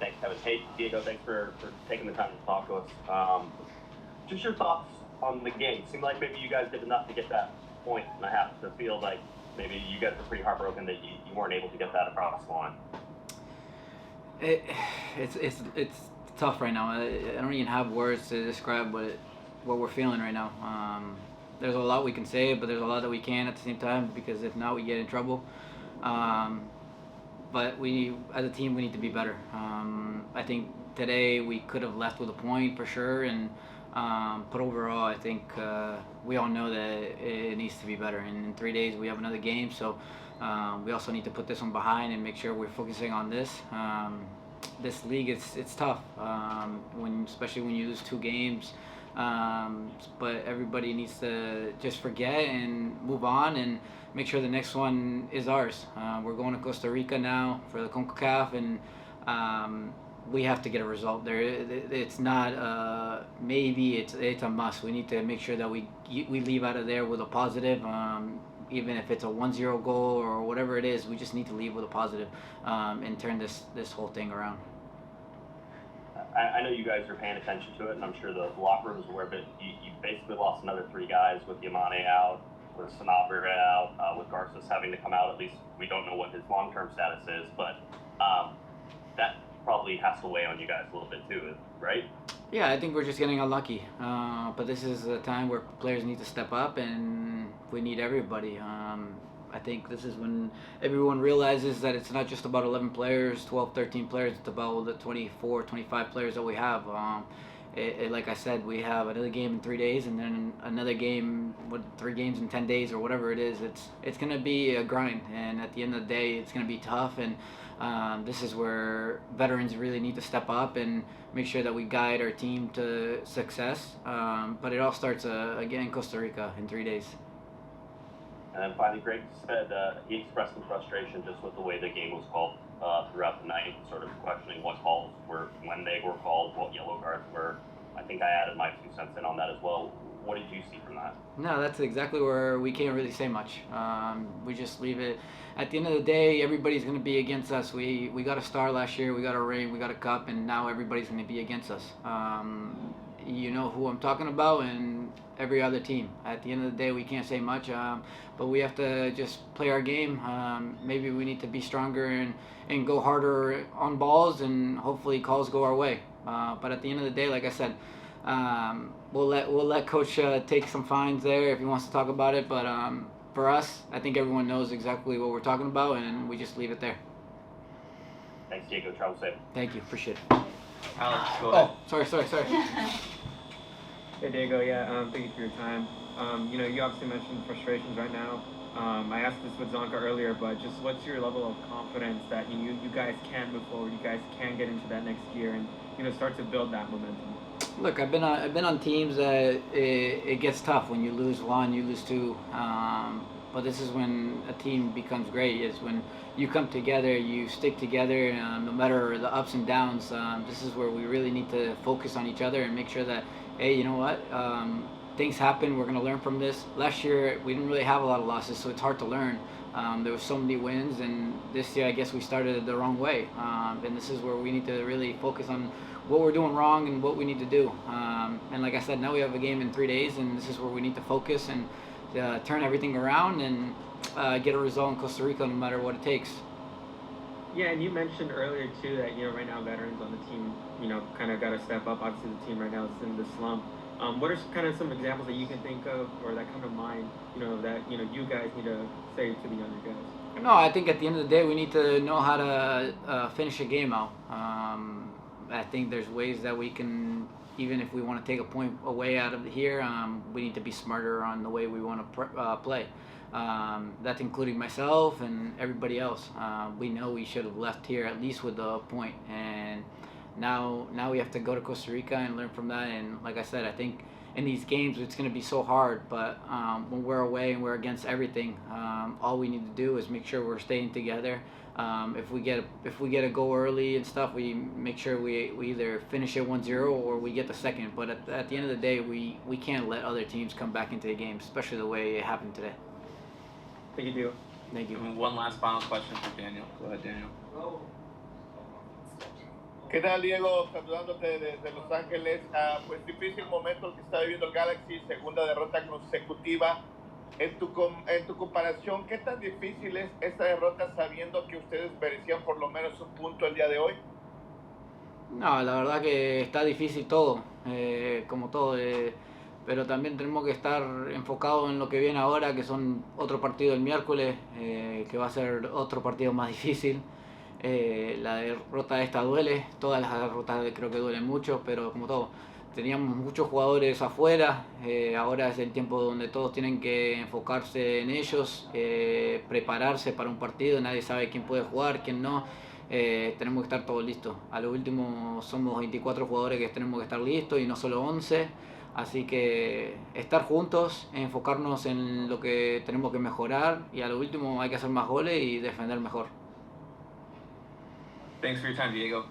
Thanks, Kevin. Hey, Diego, thanks for taking the time to talk to us. Just your thoughts on the game. Seemed like maybe you guys did enough to get that point, and I have to feel like maybe you guys were pretty heartbroken that you weren't able to get that across the line. It, it's tough right now. I don't even have words to describe what we're feeling right now. There's a lot we can say, but there's a lot that we can't at the same time because if not, we get in trouble. Um, but we, as a team, we need to be better. I think today we could have left with a point for sure, and but overall, I think we all know that it needs to be better. And in 3 days, we have another game, so we also need to put this one behind and make sure we're focusing on this. This league, it's tough when especially when you lose 2 games. But everybody needs to just forget and move on and make sure the next one is ours. We're going to Costa Rica now for the CONCACAF, and we have to get a result there. It's not maybe, it's a must. We need to make sure that we leave out of there with a positive. Even if it's a 1-0 goal or whatever it is, we just need to leave with a positive and turn this whole thing around. I know you guys are paying attention to it, and I'm sure the locker room is aware, but you basically lost another 3 guys with Yamane out, with Sanabria out, with Garces having to come out. At least we don't know what his long-term status is, but that probably has to weigh on you guys a little bit too, right? Yeah, I think we're just getting unlucky. But this is a time where players need to step up, and we need everybody. I think this is when everyone realizes that it's not just about 11 players, 12, 13 players. It's about the 24, 25 players that we have. Like I said, we have another game in 3 days, and then another game, 3 games in 10 days, or whatever it is. It's gonna be a grind, and at the end of the day, it's gonna be tough. And this is where veterans really need to step up and make sure that we guide our team to success. But it all starts again in Costa Rica in 3 days. And then finally, Greg said he expressed some frustration just with the way the game was called throughout the night, sort of questioning what calls were, when they were called, what yellow cards were. I think I added my 2 cents in on that as well. What did you see from that? No, that's exactly where we can't really say much. We just leave it. At the end of the day, everybody's going to be against us. We got a star last year, we got a ring, we got a cup, and now everybody's going to be against us. You know who I'm talking about, and every other team. At the end of the day, we can't say much, but we have to just play our game. Maybe we need to be stronger and go harder on balls, and hopefully calls go our way. But at the end of the day, like I said, we'll let Coach take some fines there if he wants to talk about it. But for us, I think everyone knows exactly what we're talking about, and we just leave it there. Thanks, Diego. Travel safe. Thank you. Appreciate it. Alex, go ahead. Oh, sorry. Hey Diego, yeah, thank you for your time. You obviously mentioned frustrations right now. I asked this with Zonka earlier, but just what's your level of confidence that you guys can move forward, you guys can get into that next year and start to build that momentum? Look, I've been on teams that it gets tough when you lose one, you lose two. But this is when a team becomes great. Is when you come together, you stick together, no matter the ups and downs. This is where we really need to focus on each other and make sure that, hey, you know what? Things happen. We're gonna learn from this. Last year we didn't really have a lot of losses, so it's hard to learn. There were so many wins, and this year I guess we started it the wrong way. And this is where we need to really focus on what we're doing wrong and what we need to do. And like I said, now we have a game in 3 days, and this is where we need to focus and turn everything around and get a result in Costa Rica, no matter what it takes. Yeah, and you mentioned earlier too that right now veterans on the team kind of got to step up. Obviously, the team right now is in the slump. What are kind of some examples that you can think of or that come to mind? That you guys need to say to the younger guys. No, I think at the end of the day we need to know how to finish a game out. I think there's ways that we can, even if we want to take a point away out of here, we need to be smarter on the way we want to play. That's including myself and everybody else. We know we should have left here at least with a point, and now we have to go to Costa Rica and learn from that. And like I said, I think in these games it's going to be so hard, but when we're away and we're against everything, all we need to do is make sure we're staying together. If we get a goal early and stuff, we make sure we either finish it 1-0 or we get the second. But at the end of the day, we can't let other teams come back into the game, especially the way it happened today. Thank you, Dio. Thank you. And one last final question for Daniel. Go ahead, Daniel. ¿Qué tal, Diego? Saludándote desde Los Ángeles. Pues difícil momento el que está viviendo el Galaxy, segunda derrota consecutiva. En tu comparación, ¿qué tan difícil es esta derrota sabiendo que ustedes merecían por lo menos un punto el día de hoy? No, la verdad que está difícil todo, como todo, pero también tenemos que estar enfocados en lo que viene ahora, que son otro partido el miércoles, que va a ser otro partido más difícil. La derrota esta duele, todas las derrotas creo que duelen mucho, pero como todo, teníamos muchos jugadores afuera, ahora es el tiempo donde todos tienen que enfocarse en ellos, prepararse para un partido, nadie sabe quién puede jugar, quién no. Tenemos que estar todos listos. A lo último somos 24 jugadores que tenemos que estar listos y no solo 11. Así que estar juntos, enfocarnos en lo que tenemos que mejorar y a lo último hay que hacer más goles y defender mejor. Thanks for your time, Diego.